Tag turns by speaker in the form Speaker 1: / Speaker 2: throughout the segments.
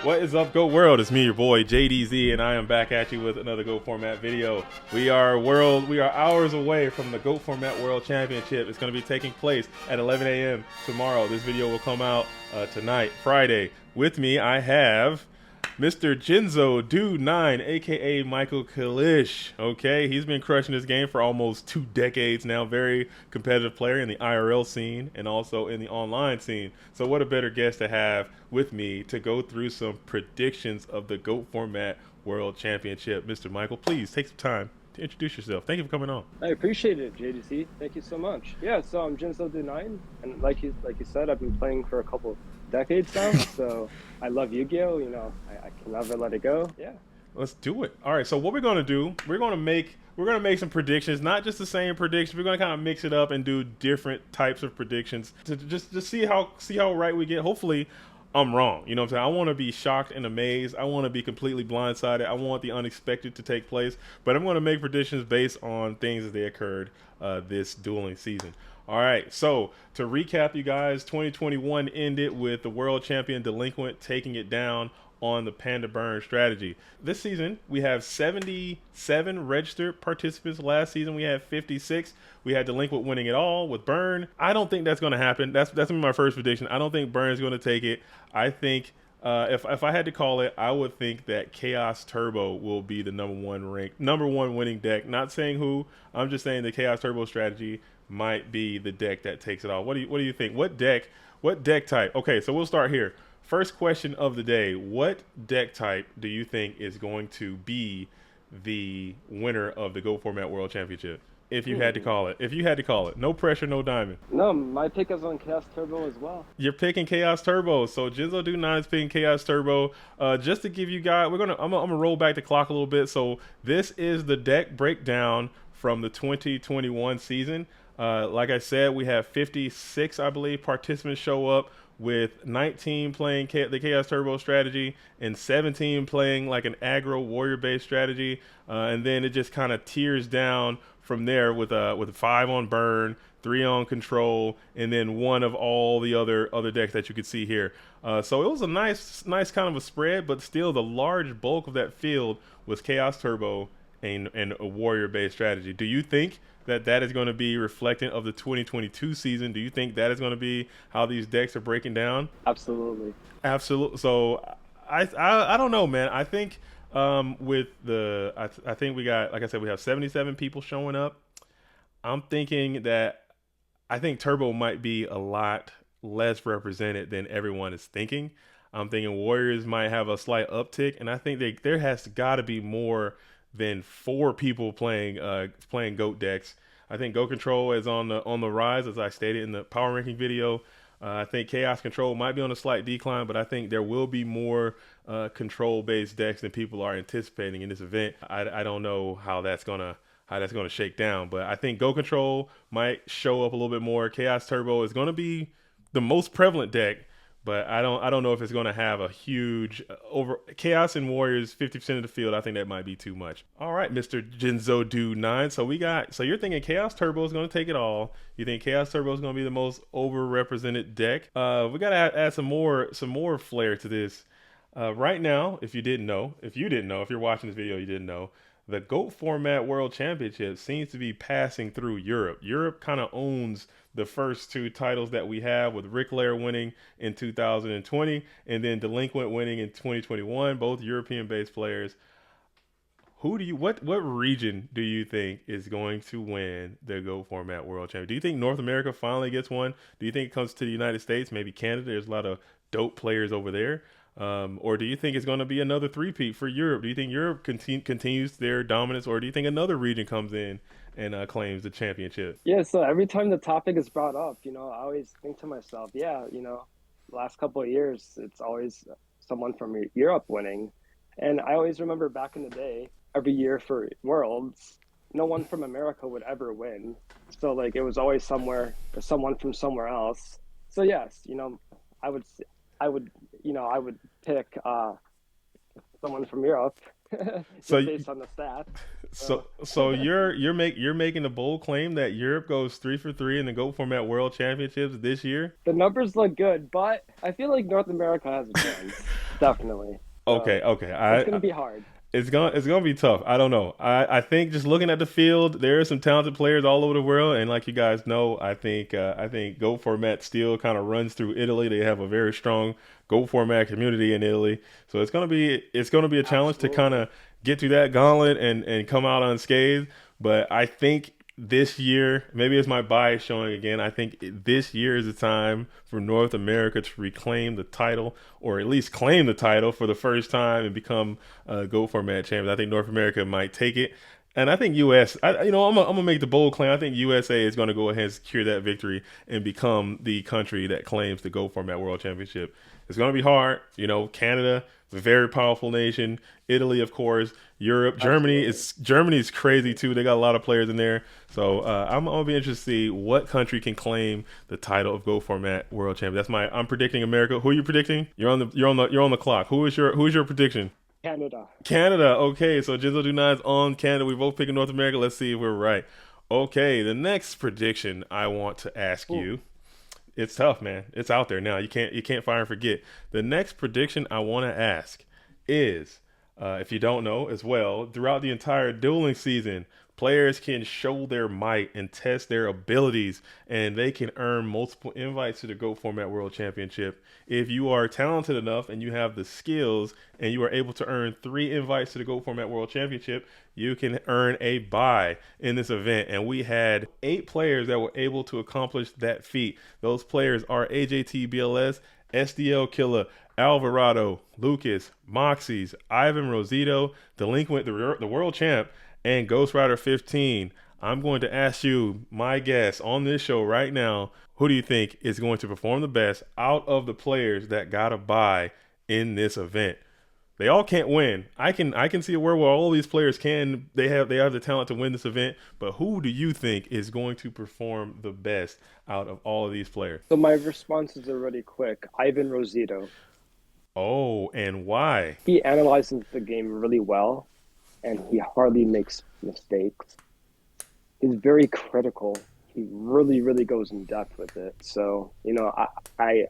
Speaker 1: What is up, Go World? It's me, your boy JDZ, and I am back at you with another Go Format video. We are hours away from the Go Format World Championship. It's going to be taking place at 11 a.m. tomorrow. This video will come out tonight, Friday. With me, I have Mr. Jinzodude9, aka Michael Kalish. Okay, he's been crushing this game for almost 2 decades now. Very competitive player in the IRL scene and also in the online scene. So what a better guest to have with me to go through some predictions of the GOAT Format World Championship. Mr. Michael, please take some time to introduce yourself. Thank you for coming on.
Speaker 2: I appreciate it, JDC. Thank you so much. Yeah, so I'm Jinzodude9, and like you said, I've been playing for a couple decades now. So I love Yu-Gi-Oh. You know, I can never let it go. Yeah.
Speaker 1: Let's do it. All right. So what we're gonna do? We're gonna make some predictions, not just the same predictions. We're gonna kind of mix it up and do different types of predictions to just see how right we get. Hopefully, I'm wrong. You know what I'm saying? I want to be shocked and amazed. I want to be completely blindsided. I want the unexpected to take place. But I'm going to make predictions based on things as they occurred this dueling season. All right. So to recap, you guys, 2021 ended with the world champion Delinquent taking it down on the Panda Burn strategy. This season, we have 77 registered participants. Last season, we had 56. We had Delinquent winning it all with Burn. I don't think that's going to happen. That's going to be my first prediction. I don't think Burn's going to take it. I think if I had to call it, I would think that Chaos Turbo will be the number one winning deck. Not saying who. I'm just saying the Chaos Turbo strategy might be the deck that takes it off. What do you think? What deck type? Okay, so we'll start here. First question of the day: what deck type do you think is going to be the winner of the Go Format World Championship? If you had to call it, no pressure, no diamond.
Speaker 2: No, my pick is on Chaos Turbo as well.
Speaker 1: You're picking Chaos Turbo, so Jinzodude9 is picking Chaos Turbo. Just to give you guys, I'm gonna roll back the clock a little bit. So this is the deck breakdown from the 2021 season. Like I said, we have 56, I believe, participants show up, with 19 playing the Chaos Turbo strategy and 17 playing like an aggro warrior based strategy, and then it just kind of tiers down from there with 5 on Burn, 3 on Control, and then 1 of all the other decks that you could see here. So it was a nice kind of a spread, but still the large bulk of that field was Chaos Turbo and a warrior based strategy. Do you think that is going to be reflecting of the 2022 season? Do you think that is going to be how these decks are breaking down?
Speaker 2: Absolutely.
Speaker 1: So I don't know, man. I think with I think we got, like I said, we have 77 people showing up. I'm thinking that I think Turbo might be a lot less represented than everyone is thinking. I'm thinking Warriors might have a slight uptick, and I think there has got to be more than 4 people playing GOAT decks. I think GOAT Control is on the rise, as I stated in the power ranking video. I think Chaos Control might be on a slight decline, but I think there will be more control-based decks than people are anticipating in this event. I don't know how that's gonna shake down, but I think GOAT Control might show up a little bit more. Chaos Turbo is gonna be the most prevalent deck, but I don't know if it's going to have a huge over Chaos and Warriors 50% of the field. I think that might be too much. All right, Mr. Jinzodude9. So you're thinking Chaos Turbo is going to take it all. You think Chaos Turbo is going to be the most overrepresented deck. We got to add some more flair to this. Right now, if you if you're watching this video, you didn't know, the GOAT Format World Championship seems to be passing through Europe. Europe kind of owns the first 2 titles that we have, with Ric Lair winning in 2020 and then Delinquent winning in 2021, both European-based players. What region do you think is going to win the GOAT Format World Championship? Do you think North America finally gets one? Do you think it comes to the United States, maybe Canada? There's a lot of dope players over there. Or do you think it's going to be another three-peat for Europe? Do you think Europe continues their dominance, or do you think another region comes in and claims the championship?
Speaker 2: Yeah, so every time the topic is brought up, I always think to myself, last couple of years, it's always someone from Europe winning. And I always remember back in the day, every year for Worlds, no one from America would ever win. So like it was always someone from somewhere else. So yes, I would pick someone from Europe.
Speaker 1: So
Speaker 2: just based on the stats.
Speaker 1: so
Speaker 2: So
Speaker 1: so you're making the bold claim that Europe goes 3 for 3 in the Goat Format World Championships this year?
Speaker 2: the numbers look good, but I feel like North America has a chance, definitely.
Speaker 1: Okay,
Speaker 2: So
Speaker 1: okay.
Speaker 2: it's gonna be hard.
Speaker 1: It's gonna be tough. I don't know. I think just looking at the field, there are some talented players all over the world, and like you guys know, I think Go Format still kind of runs through Italy. They have a very strong Go Format community in Italy, so it's gonna be a challenge to kind
Speaker 2: Absolutely.
Speaker 1: of get through that gauntlet and come out unscathed. But I think this year, maybe it's my bias showing again. I think this year is the time for North America to reclaim the title, or at least claim the title for the first time and become Go Format champions. I think North America might take it, and I think US. I'm gonna make the bold claim. I think USA is going to go ahead and secure that victory and become the country that claims the Go Format World Championship. It's going to be hard. Canada, a very powerful nation. Italy, of course. Europe,
Speaker 2: Absolutely.
Speaker 1: Germany is crazy too. They got a lot of players in there. So I'm gonna be interested to see what country can claim the title of Go Format World Champion. I'm predicting America. Who are you predicting? You're on the clock. Who is your prediction?
Speaker 2: Canada.
Speaker 1: Canada. Okay, so Jinzodude9's on Canada. We both picking North America. Let's see if we're right. Okay, the next prediction I want to ask
Speaker 2: Ooh.
Speaker 1: you. It's tough, man. It's out there now. You can't fire and forget. The next prediction I want to ask is, if you don't know as well, throughout the entire dueling season, players can show their might and test their abilities, and they can earn multiple invites to the Go Format World Championship. If you are talented enough and you have the skills and you are able to earn 3 invites to the Go Format World Championship, you can earn a bye in this event. And we had 8 players that were able to accomplish that feat. Those players are AJTBLS, SDL Killer, Alvarado, Lucas, Moxies, Ivan Rosito, Delinquent, the world champ, and Ghost Rider 15. I'm going to ask you, my guess on this show right now, who do you think is going to perform the best out of the players that got a bye in this event? They all can't win. I can see a world where all these players they have the talent to win this event, but who do you think is going to perform the best out of all of these players?
Speaker 2: So my responses are really quick. Ivan Rosito.
Speaker 1: Oh, and why?
Speaker 2: He analyzes the game really well, and he hardly makes mistakes. He's very critical. He really, really goes in depth with it. So, I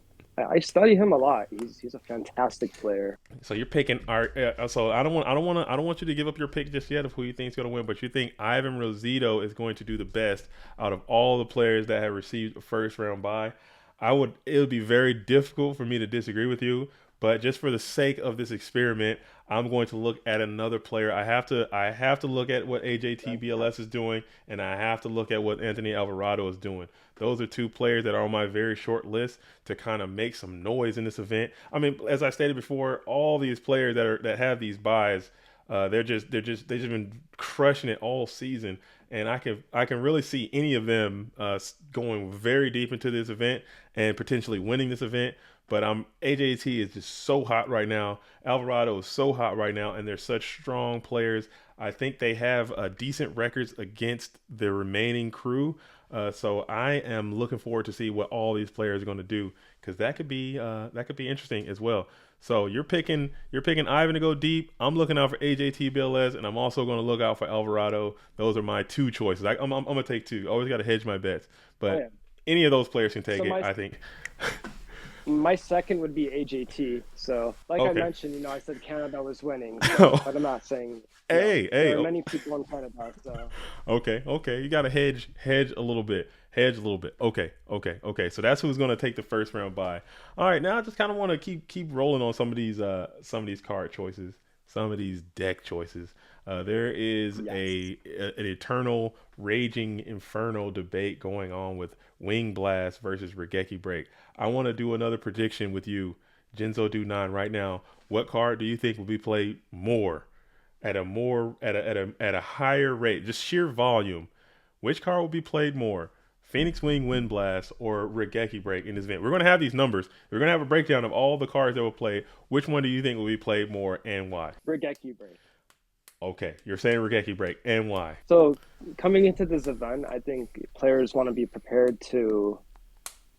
Speaker 2: I study him a lot. He's a fantastic player.
Speaker 1: So you're picking art. So I don't want you to give up your pick just yet of who you think is going to win, but you think Ivan Rosito is going to do the best out of all the players that have received a first round bye. It would be very difficult for me to disagree with you, but just for the sake of this experiment, I'm going to look at another player. I have to look at what
Speaker 2: That's
Speaker 1: AJTBLS is doing, and I have to look at what Anthony Alvarado is doing. Those are 2 players that are on my very short list to kind of make some noise in this event. I mean, as I stated before, all these players that have these buys, they've just been crushing it all season, and I can really see any of them going very deep into this event and potentially winning this event. But AJT is just so hot right now. Alvarado is so hot right now, and they're such strong players. I think they have decent records against the remaining crew. So I am looking forward to see what all these players are going to do, because that could be interesting as well. So you're picking Ivan to go deep. I'm looking out for AJTBLS, and I'm also going to look out for Alvarado. Those are my 2 choices. I'm gonna take 2. Always got to hedge my bets,
Speaker 2: oh
Speaker 1: but
Speaker 2: yeah.
Speaker 1: any of those players can take
Speaker 2: So
Speaker 1: it,
Speaker 2: my
Speaker 1: I think.
Speaker 2: my second would be AJT. So like I
Speaker 1: Okay.
Speaker 2: mentioned, I said Canada was winning. So, but I'm not saying
Speaker 1: Hey, hey.
Speaker 2: there are
Speaker 1: Oh,
Speaker 2: many people in Canada. So
Speaker 1: okay, okay. You got to hedge a little bit, hedge a little bit. Okay, okay, okay. So that's who's going to take the first round bye. All right, now I just kind of want to keep rolling on some of these card choices, some of these deck choices. There is
Speaker 2: yes.
Speaker 1: an eternal raging inferno debate going on with Wing Blast versus Regeki Break. I want to do another prediction with you, Jinzo9, right now. What card do you think will be played more? At a higher rate, just sheer volume, which card will be played more? Phoenix Wing Wind Blast or Regeki Break in this event? We're going to have these numbers. We're going to have a breakdown of all the cards that will play. Which one do you think will be played more and why?
Speaker 2: Brigeki break.
Speaker 1: Okay, you're saying Regeki Break and why?
Speaker 2: So coming into this event, I think players want to be prepared to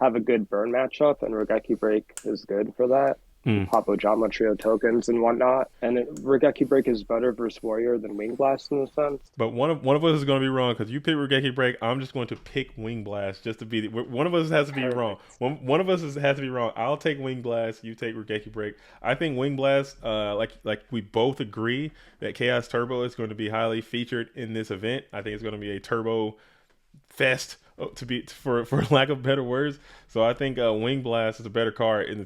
Speaker 2: have a good burn matchup, and Regeki break is good for that.
Speaker 1: Mm.
Speaker 2: Papojama trio tokens and whatnot. And Regeki Break is better versus Warrior than Wing Blast in a sense.
Speaker 1: But one of us is going to be wrong because you pick Regeki Break. I'm just going to pick Wing Blast just to be one of us has to be wrong.
Speaker 2: Perfect.
Speaker 1: One of us has to be wrong. I'll take Wing Blast. You take Regeki Break. I think Wing Blast. Like we both agree that Chaos Turbo is going to be highly featured in this event. I think it's going to be a Turbo fest to be for lack of better words. So I think Wing Blast is a better card in the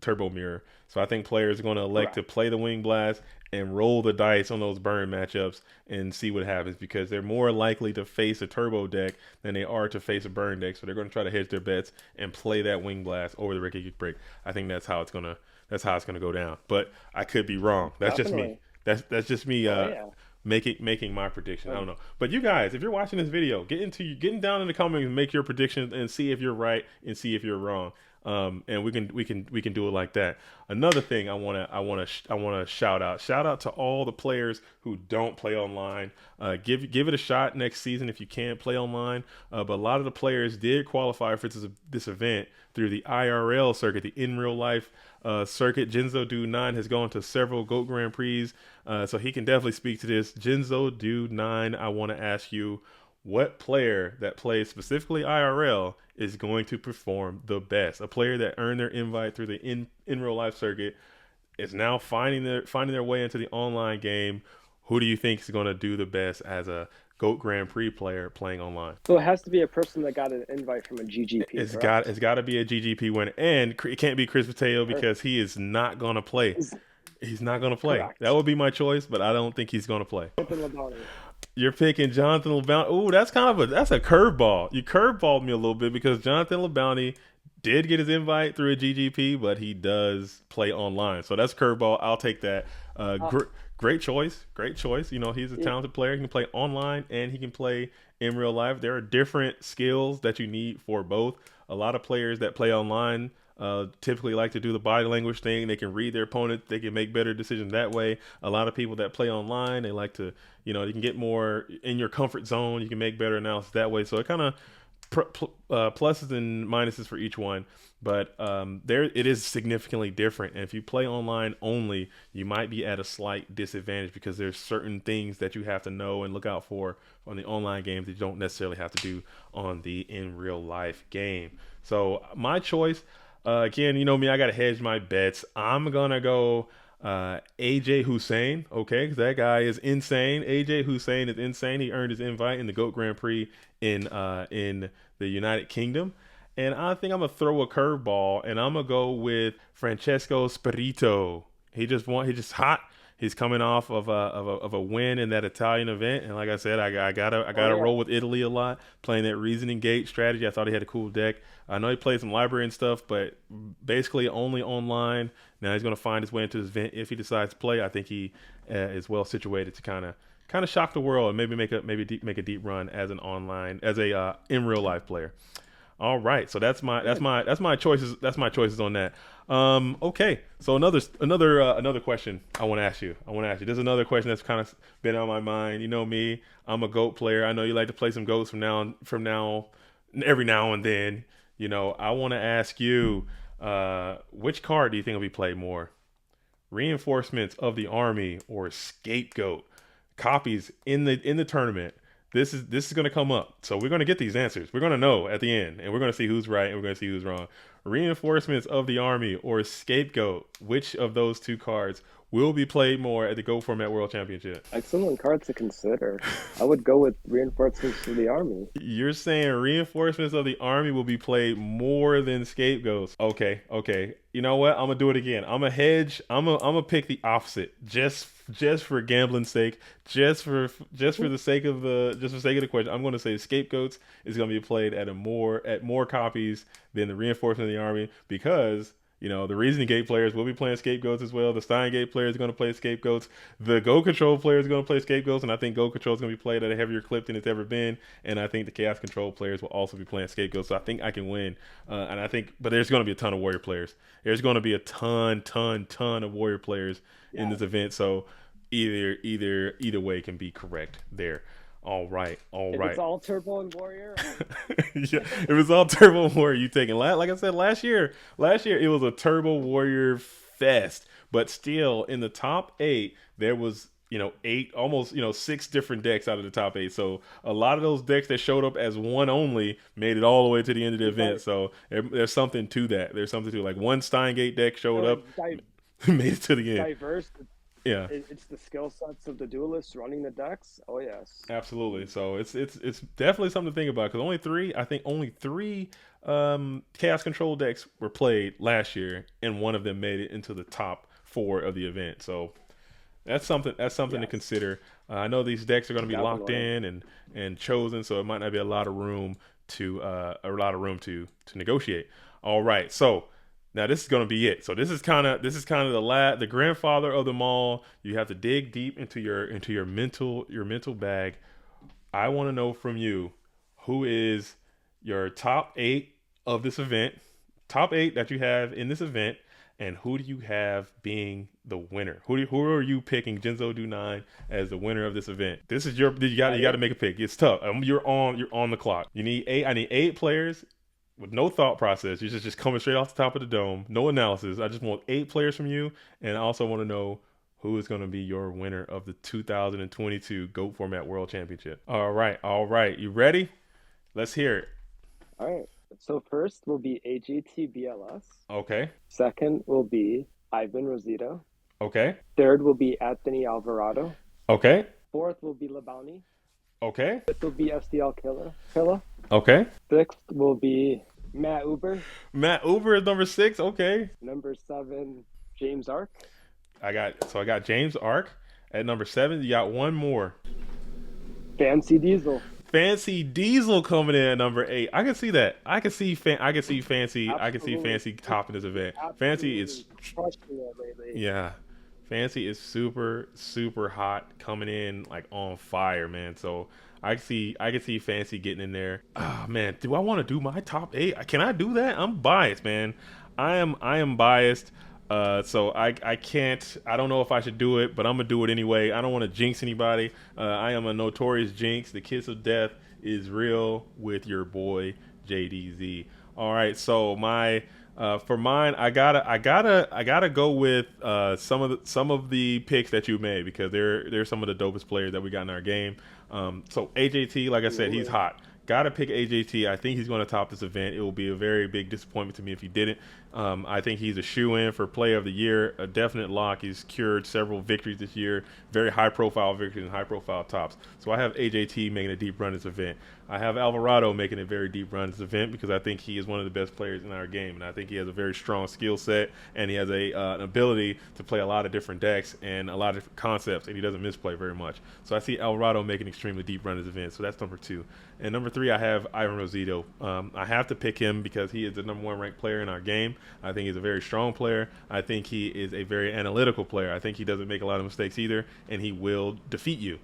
Speaker 1: Turbo mirror. So I think players are going to elect to
Speaker 2: Correct.
Speaker 1: play the Wing Blast and roll the dice on those burn matchups and see what happens because they're more likely to face a turbo deck than they are to face a burn deck. So they're going to try to hedge their bets and play that Wing Blast over the Ricky Break. I think that's how it's gonna go down. But I could be wrong. That's just me.
Speaker 2: Definitely.
Speaker 1: That's just me.
Speaker 2: Oh yeah.
Speaker 1: Making my prediction. I don't
Speaker 2: Um,
Speaker 1: know. But you guys, if you're watching this video, getting down in the comments and make your predictions and see if you're right and see if you're wrong. And we can do it like that. Another thing I wanna shout out to all the players who don't play online. Give it a shot next season if you can't play online. But a lot of the players did qualify for this event through the IRL circuit, the in real life circuit. Jinzodude9 has gone to several GOAT Grand Prix, so he can definitely speak to this. Jinzodude9, I want to ask you, what player that plays specifically IRL is going to perform the best? A player that earned their invite through the in real life circuit is now finding their way into the online game. Who do you think is going to do the best as a GOAT Grand Prix player playing online?
Speaker 2: so it has to be a person that got an invite from a GGP,
Speaker 1: It's got
Speaker 2: correct?
Speaker 1: it's got to be a GGP winner, and it can't be Chris Mateo
Speaker 2: Or
Speaker 1: because he is not gonna play.
Speaker 2: is
Speaker 1: He's not gonna play. That
Speaker 2: correct.
Speaker 1: would be my choice, but I don't think he's gonna play.
Speaker 2: Jonathan Labonte.
Speaker 1: You're picking Jonathan LeBounty. Ooh, that's a curveball. You curveballed me a little bit because Jonathan LeBounty did get his invite through a GGP, but he does play online. So that's curveball. I'll take that.
Speaker 2: Uh,
Speaker 1: Great choice. Great choice. You know, he's a
Speaker 2: yeah,
Speaker 1: talented player. He can play online and he can play in real life. There are different skills that you need for both. A lot of players that play online typically like to do the body language thing. They can read their opponent. They can make better decisions that way. A lot of people that play online, they like to, you can get more in your comfort zone. You can make better analysis that way. So it kind of pluses and minuses for each one, but there it is significantly different. And if you play online only, you might be at a slight disadvantage because there's certain things that you have to know and look out for on the online games that you don't necessarily have to do on the in real life game. So my choice, again, you know me, I gotta hedge my bets. I'm gonna go AJ Hussein, okay, because that guy is insane. AJ Hussein is insane. He earned his invite in the GOAT Grand Prix in the United Kingdom. And I think I'm gonna throw a curveball and I'm gonna go with Francesco Spirito. He's just hot. He's coming off of a win in that Italian event, and like I said, I gotta I
Speaker 2: oh
Speaker 1: gotta
Speaker 2: yeah.
Speaker 1: roll with Italy a lot, playing that reasoning gate strategy. I thought he had a cool deck. I know he played some library and stuff, but basically only online. Now he's gonna find his way into this event if he decides to play. I think he is well situated to kind of shock the world and maybe make a deep run as an online as a in real life player. All right, so
Speaker 2: Good.
Speaker 1: that's my choices. That's my choices on that. Okay, so another question I want to ask you. There's another question that's kind of been on my mind. You know me, I'm a goat player. I know you like to play some goats from now every now and then. You know, I want to ask you, which card do you think will be played more? Reinforcements of the army or scapegoat? Copies in the tournament. This is going to come up. So we're going to get these answers. We're going to know at the end, and we're going to see who's right and we're going to see who's wrong. Reinforcements of the army or scapegoat? Which of those two cards will be played more at the Go Format World Championship?
Speaker 2: Excellent card to consider. I would go with reinforcements to the army.
Speaker 1: You're saying reinforcements of the army will be played more than scapegoats. Okay, okay. You know what? I'm gonna do it again. I'm a hedge. I'm gonna pick the opposite. Just for gambling's sake. Just for sake of the question. I'm gonna say scapegoats is gonna be played at more copies than the reinforcement of the army because the Reasoning Gate players will be playing scapegoats as well. The Stein Gate players are going to play scapegoats. The Go Control players are going to play scapegoats, and I think Go Control is going to be played at a heavier clip than it's ever been. And I think the Chaos Control players will also be playing scapegoats. So I think I can win. But there's going to be a ton of Warrior players. There's going to be a ton of Warrior players in
Speaker 2: Yeah.
Speaker 1: this event. So either way can be correct there. All right, all
Speaker 2: If it's
Speaker 1: right.
Speaker 2: all turbo and warrior,
Speaker 1: Yeah, it was all Turbo Warrior. You taking like I said last year it was a Turbo Warrior fest. But still, in the top eight, there was eight, almost six different decks out of the top eight. So a lot of those decks that showed up as one only made it all the way to the end of the event.
Speaker 2: right?
Speaker 1: So there's something to that. There's something to like one Steingate deck showed
Speaker 2: They're
Speaker 1: up,
Speaker 2: like
Speaker 1: made it to the end.
Speaker 2: diverse.
Speaker 1: Yeah.
Speaker 2: It's the skill sets of the duelists running the decks. Oh yes.
Speaker 1: Absolutely. So it's definitely something to think about because only three chaos control decks were played last year, and one of them made it into the top four of the event. So that's something to
Speaker 2: Yes,
Speaker 1: consider. I know these decks are going to be locked
Speaker 2: definitely.
Speaker 1: in and chosen, so it might not be a lot of room to negotiate. All right, so now this is going to be it. So this is kind of the grandfather of them all. You have to dig deep into your mental bag. I want to know from you who is your top eight of this event, top eight that you have in this event, and who do you have being the winner? Who are you picking Jinzodude9 as the winner of this event? This is you got to
Speaker 2: I
Speaker 1: make a pick. It's tough. You're on the clock. You need eight. I need eight players with no thought process. You're just coming straight off the top of the dome, no analysis. I just want eight players from you, and I also want to know who is going to be your winner of the 2022 GOAT Format World Championship. All right. You ready? Let's hear it.
Speaker 2: All right. So first will be AGTBLS.
Speaker 1: Okay.
Speaker 2: Second will be Ivan Rosito.
Speaker 1: Okay.
Speaker 2: Third will be Anthony Alvarado.
Speaker 1: Okay.
Speaker 2: Fourth will be Labani.
Speaker 1: Okay.
Speaker 2: Fifth will be SDL Killer.
Speaker 1: Okay.
Speaker 2: Sixth will be Matt Uber.
Speaker 1: Matt Uber is number six. Okay.
Speaker 2: Number seven, James Ark.
Speaker 1: I got James Ark at number seven. You got one more.
Speaker 2: Fancy Diesel.
Speaker 1: Fancy Diesel coming in at number eight. I can see that. I can see
Speaker 2: Absolutely,
Speaker 1: Fancy topping this event. Fancy is
Speaker 2: absolutely crushing it lately.
Speaker 1: yeah. Fancy is super super hot coming in like on fire, man. So I can see Fancy getting in there. Ah man, do I want to do my top eight? Can I do that? I'm biased, man. I am biased. So I can't. I don't know if I should do it, but I'm gonna do it anyway. I don't want to jinx anybody. I am a notorious jinx. The kiss of death is real with your boy JDZ. All right, so my for mine, I gotta go with some of the picks that you made because they're some of the dopest players that we got in our game. So AJT, like I said, he's
Speaker 2: Absolutely.
Speaker 1: hot. Gotta pick AJT. I think he's going to top this event. It will be a very big disappointment to me if he didn't. I think he's a shoe in for Player of the Year, a definite lock. He's cured several victories this year, very high profile victories and high profile tops. So I have AJT making a deep run this event. I have Alvarado making a very deep run this event because I think he is one of the best players in our game, and I think he has a very strong skill set and he has an ability to play a lot of different decks and a lot of different concepts, and he doesn't misplay very much. So I see Alvarado making an extremely deep run this event. So that's number two. And number three, I have Ivan Rosito. I have to pick him because he is the number one ranked player in our game. I think he's a very strong player. I think he is a very analytical player. I think he doesn't make a lot of mistakes either, and he will defeat you.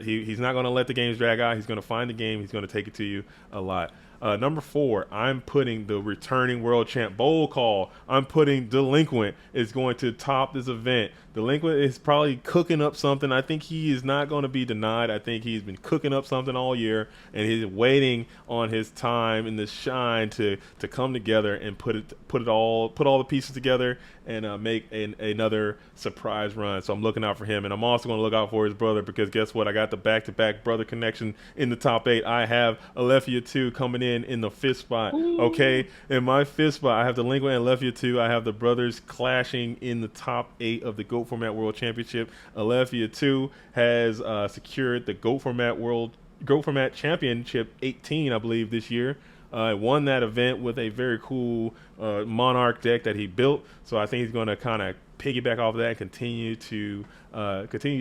Speaker 1: He's not going to let the games drag out. He's going to find the game. He's going to take it to you a lot. Number four, I'm putting the returning world champ bowl call. I'm putting Delinquent is going to top this event. Delinquent is probably cooking up something. I think he is not going to be denied. I think he's been cooking up something all year, and he's waiting on his time and the shine to come together and put all the pieces together and make another surprise run. So I'm looking out for him, and I'm also going to look out for his brother because guess what? I got the back-to-back brother connection in the top eight. I have Alethea 2 coming in the fifth spot.
Speaker 2: Ooh.
Speaker 1: Okay, in my fifth spot, I have Delinquent and Alethea 2. I have the brothers clashing in the top eight of the GOAT Format World Championship. Alethea 2 has secured the GOAT Format Championship 18, I believe, this year. Won that event with a very cool Monarch deck that he built. So I think he's going to kind of piggyback off of that and continue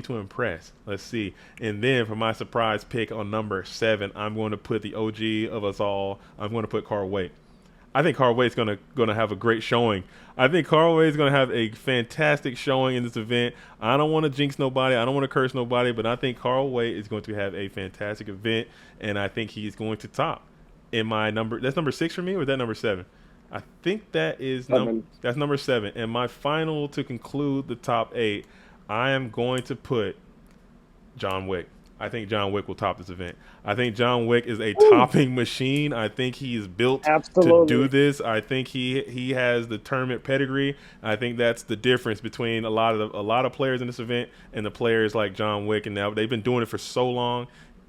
Speaker 1: to impress. Let's see. And then for my surprise pick on number seven, I'm going to put the OG of us all. I'm going to put Carl Waite. I think Carl Waite's gonna have a great showing. I think Carl Waite's gonna have a fantastic showing in this event. I don't want to jinx nobody. I don't want to curse nobody, but I think Carl Waite is going to have a fantastic event, and I think he's going to top. In my number, that's number six for me, or is that number seven? I think
Speaker 2: Seven.
Speaker 1: that's number seven. And my final to conclude the top eight, I am going to put John Wick. I think John Wick will top this event. I think John Wick is a topping machine. I think he is built to do
Speaker 2: Absolutely.
Speaker 1: this. I think he has the tournament pedigree. I think that's the difference between a lot of players in this event and the players like John Wick. And now they've been doing it for so long,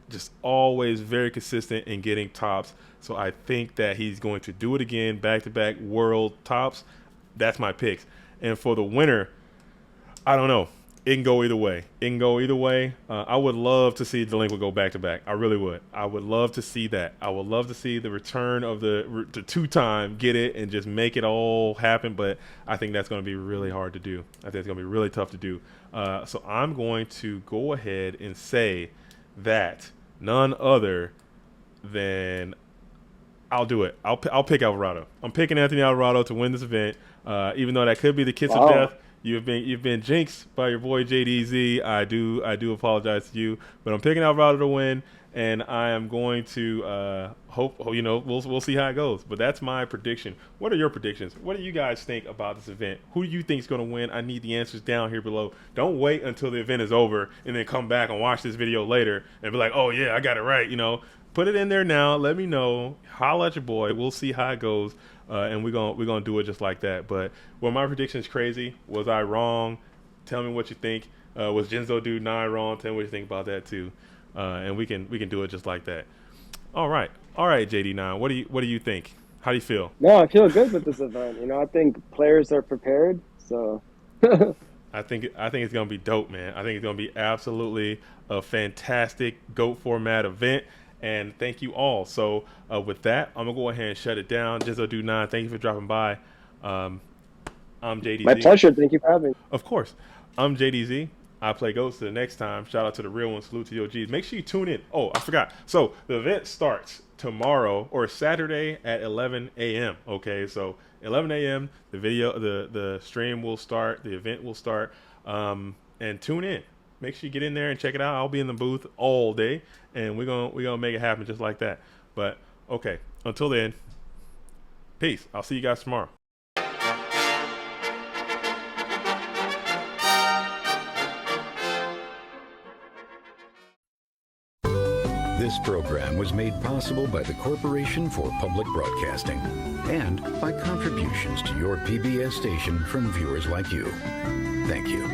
Speaker 1: just always very consistent in getting tops. So I think that he's going to do it again, back to back world tops. That's my picks. And for the winner, I don't know. It can go either way. It can go either way. I would love to see Delinquent go back to back. I really would. I would love to see that. I would love to see the return of the two-time get it and just make it all happen. But I think that's going to be really hard to do. I think it's going to be really tough to do. So I'm going to go ahead and say that none other than I'll do it. I'll pick Alvarado. I'm picking Anthony Alvarado to win this event. Even though that could be the kiss of
Speaker 2: Wow.
Speaker 1: death. You've been jinxed by your boy JDZ. I do apologize to you, but I'm picking Alvarado to win, and I am going to hope. We'll see how it goes. But that's my prediction. What are your predictions? What do you guys think about this event? Who do you think is going to win? I need the answers down here below. Don't wait until the event is over and then come back and watch this video later and be like, oh yeah, I got it right. Put it in there now. Let me know. Holla at your boy. We'll see how it goes, and we're gonna do it just like that. But were my predictions crazy? Was I wrong? Tell me what you think. Was Jinzodude9 wrong? Tell me what you think about that too, and we can do it just like that. All right, JD9. What do you think? How do you feel?
Speaker 2: No, I feel good with this event. I think players are prepared. So,
Speaker 1: I think it's gonna be dope, man. I think it's gonna be absolutely a fantastic GOAT format event. And thank you all. So with that, I'm gonna go ahead and shut it down. Jinzodude9, thank you for dropping by. Um, I'm
Speaker 2: my
Speaker 1: JDZ.
Speaker 2: pleasure. Thank you for having me.
Speaker 1: Of course, I'm JDZ. I play Ghosts. To the next time. Shout out to the real one. Salute to the OGs. Make sure you tune in. Oh, I forgot. So the event starts tomorrow or Saturday at 11 a.m. Okay, so 11 a.m. the stream will start. The event will start. And tune in. Make sure you get in there and check it out. I'll be in the booth all day, and we're gonna make it happen just like that. But okay, until then, peace. I'll see you guys tomorrow.
Speaker 3: This program was made possible by the Corporation for Public Broadcasting and by contributions to your PBS station from viewers like you. Thank you.